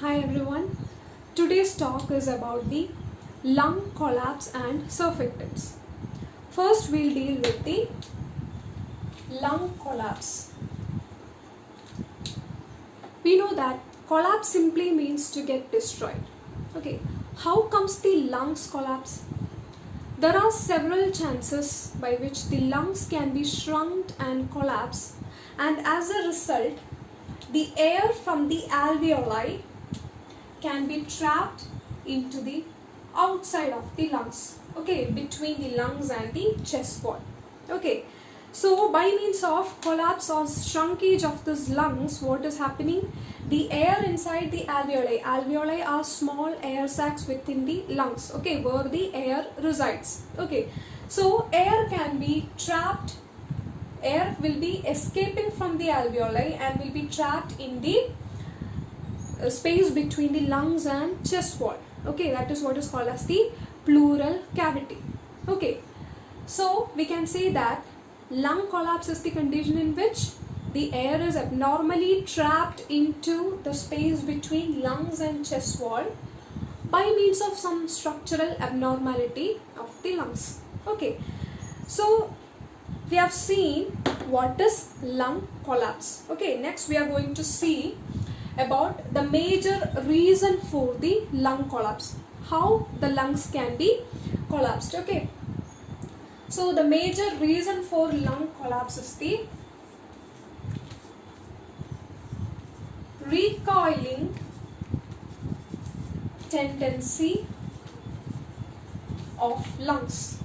Hi everyone. Today's talk is about the lung collapse and surfactants. First we'll deal with the lung collapse. We know that collapse simply means to get destroyed. Okay, how comes the lungs collapse? There are several chances by which the lungs can be shrunk and collapse, and as a result the air from the alveoli can be trapped into the outside of the lungs, okay, between the lungs and the chest wall. Okay, so by means of collapse or shrinkage of these lungs, what is happening? The air inside the alveoli are small air sacs within the lungs, okay, where the air resides. Okay, so air can be trapped, air will be escaping from the alveoli and will be trapped in the space between the lungs and chest wall. Okay, that is what is called as the pleural cavity. Okay, so we can say that lung collapse is the condition in which the air is abnormally trapped into the space between lungs and chest wall by means of some structural abnormality of the lungs. Okay, so we have seen what is lung collapse. Okay, next we are going to see about the major reason for the lung collapse, how the lungs can be collapsed. Okay, so the major reason for lung collapse is the recoiling tendency of lungs.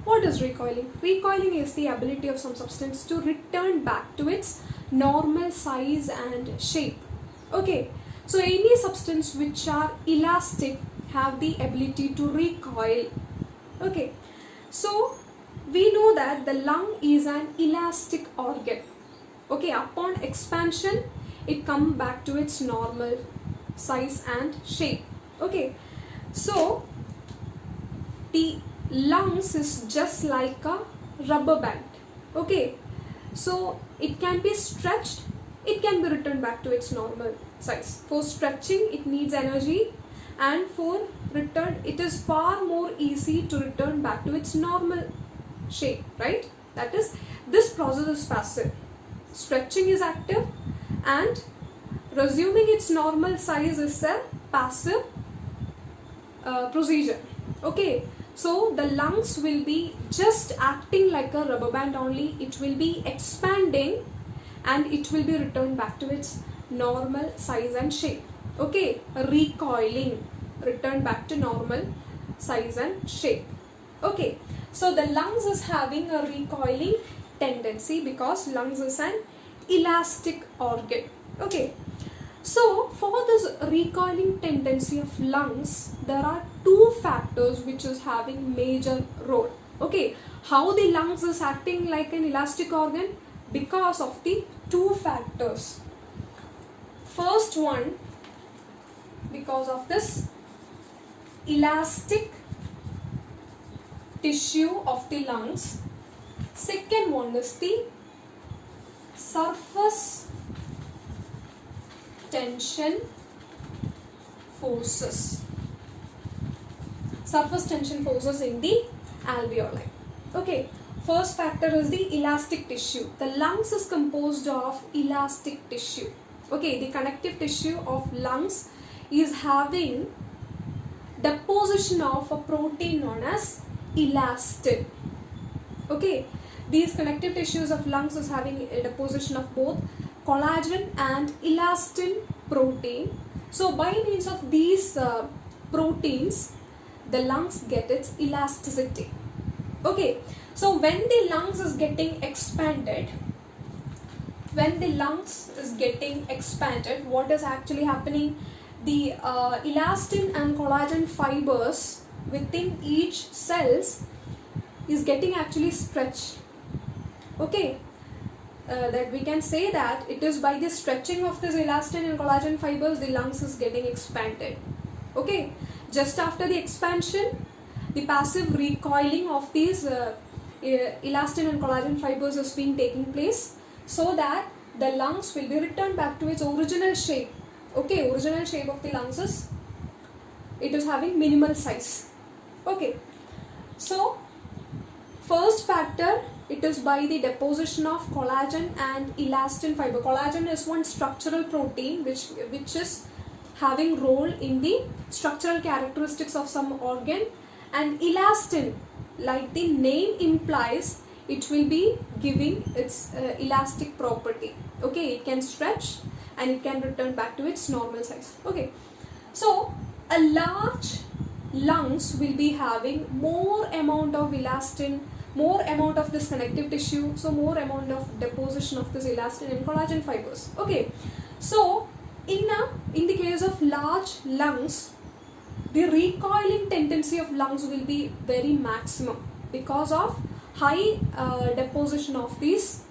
What is recoiling? Recoiling is the ability of some substance to return back to its normal size and shape. Okay, so any substance which are elastic have the ability to recoil. Okay, so we know that the lung is an elastic organ. Okay, upon expansion it comes back to its normal size and shape. Okay, so the lungs is just like a rubber band. Okay, so it can be stretched, it can be returned back to its normal size. For stretching it needs energy, and for return it is far more easy to return back to its normal shape, right? That is, this process is passive, stretching is active, and resuming its normal size is a passive procedure. Okay, so the lungs will be just acting like a rubber band only. It will be expanding and it will be returned back to its normal size and shape. Okay, recoiling, return back to normal size and shape. Okay, so the lungs is having a recoiling tendency because lungs is an elastic organ. Okay, so for this recoiling tendency of lungs, there are two factors which is having major role. Okay, how the lungs is acting like an elastic organ? Because of the two factors. First one, because of this elastic tissue of the lungs. Second one is the surface tension forces. Surface tension forces in the alveoli. Okay, first factor is the elastic tissue. The lungs is composed of elastic tissue. Okay, the connective tissue of lungs is having deposition of a protein known as elastin. Okay, these connective tissues of lungs is having a deposition of both collagen and elastin protein. So by means of these proteins, the lungs get its elasticity. Okay, so when the lungs is getting expanded, what is actually happening? The elastin and collagen fibers within each cells is getting actually stretched. Okay, that we can say that it is by the stretching of this elastin and collagen fibers the lungs is getting expanded. Okay, just after the expansion, the passive recoiling of these elastin and collagen fibers is being taking place, so that the lungs will be returned back to its original shape. Okay, original shape of the lungs is, it is having minimal size. Okay, so first factor, it is by the deposition of collagen and elastin fiber. Collagen is one structural protein which is having role in the structural characteristics of some organ, and elastin, like the name implies, it will be giving its elastic property. Okay, it can stretch and it can return back to its normal size. Okay, so a large lungs will be having more amount of elastin, more amount of this connective tissue, so more amount of deposition of this elastin and collagen fibers. Okay, so in the case of large lungs, the recoiling tendency of lungs will be very maximum because of high deposition of these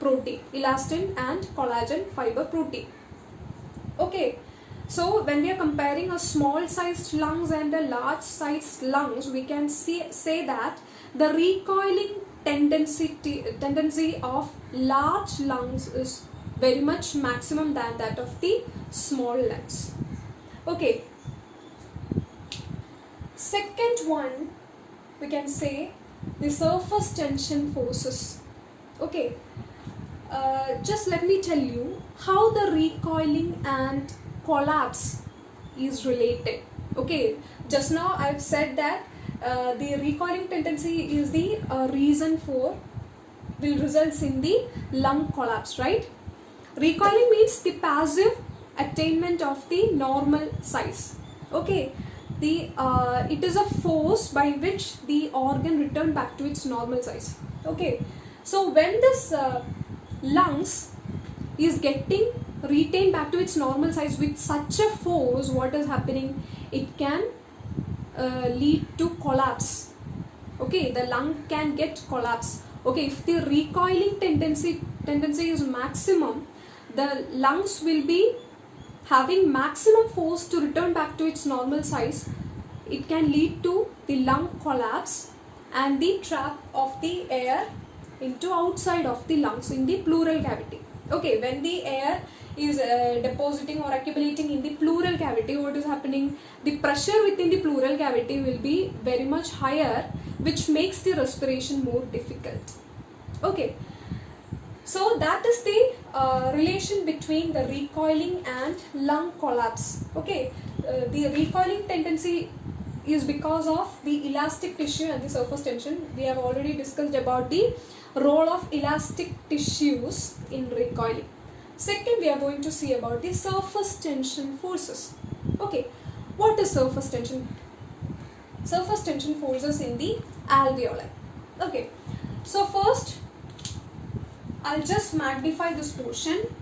protein, elastin and collagen fiber protein. Okay, so when we are comparing a small sized lungs and a large sized lungs, we can say that the recoiling tendency of large lungs is very much maximum than that of the small lungs. Okay, second one, we can say the surface tension forces. Okay, just let me tell you how the recoiling and collapse is related. Okay, just now I've said that the recoiling tendency is the reason for, will results in the lung collapse, right? Recoiling means the passive attainment of the normal size. Okay, it is a force by which the organ return back to its normal size. Okay, so when this lungs is getting retained back to its normal size with such a force, what is happening? It can lead to collapse. Okay, the lung can get collapse. Okay, if the recoiling tendency is maximum, the lungs will be having maximum force to return back to its normal size. It can lead to the lung collapse and the trap of the air into outside of the lungs in the pleural cavity. Okay, when the air is depositing or accumulating in the pleural cavity, what is happening? The pressure within the pleural cavity will be very much higher, which makes the respiration more difficult. Okay, so that is the relation between the recoiling and lung collapse. Okay, the recoiling tendency is because of the elastic tissue and the surface tension. We have already discussed about the role of elastic tissues in recoiling. Second, we are going to see about the surface tension forces. Okay, what is surface tension? Surface tension forces in the alveoli. Okay, so first I'll just magnify this portion.